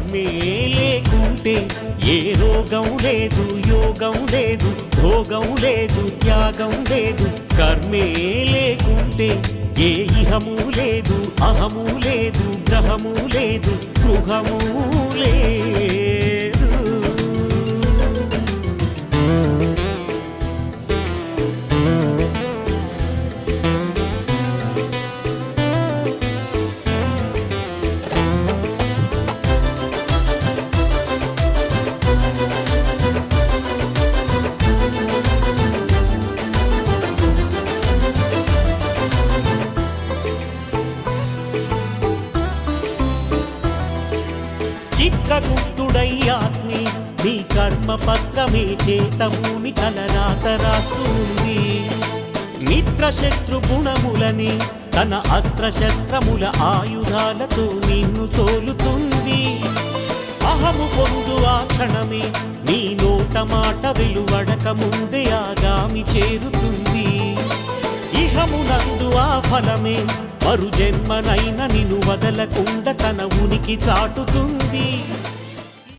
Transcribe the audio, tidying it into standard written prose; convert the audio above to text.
కర్మే లేకుంటే ఏ రోగం లేదు, యోగం లేదు, భోగం లేదు, త్యాగం లేదు. కర్మే లేకుంటే ఏ ఇహము లేదు, అహము లేదు, గ్రహము లేదు, గృహము లేదు. చిత్రగుప్తుడయ్యాత్మి నీ కర్మపత్రమే చేతమూని తలరాత రాస్తుంది. మిత్రశత్రు గుణములని తన అస్త్రశస్త్రముల ఆయుధాలతో నిన్ను తోలుతుంది. అహము పొందు ఆ క్షణమే నీ నోట మాట వెలువడక ముందే ఆగామి చేరుతుంది. ఇహమునందు ఆ ఫలమే మరు జన్మనైన నిన్ను వదలకుండా తన ఉనికి చాటుతుంది.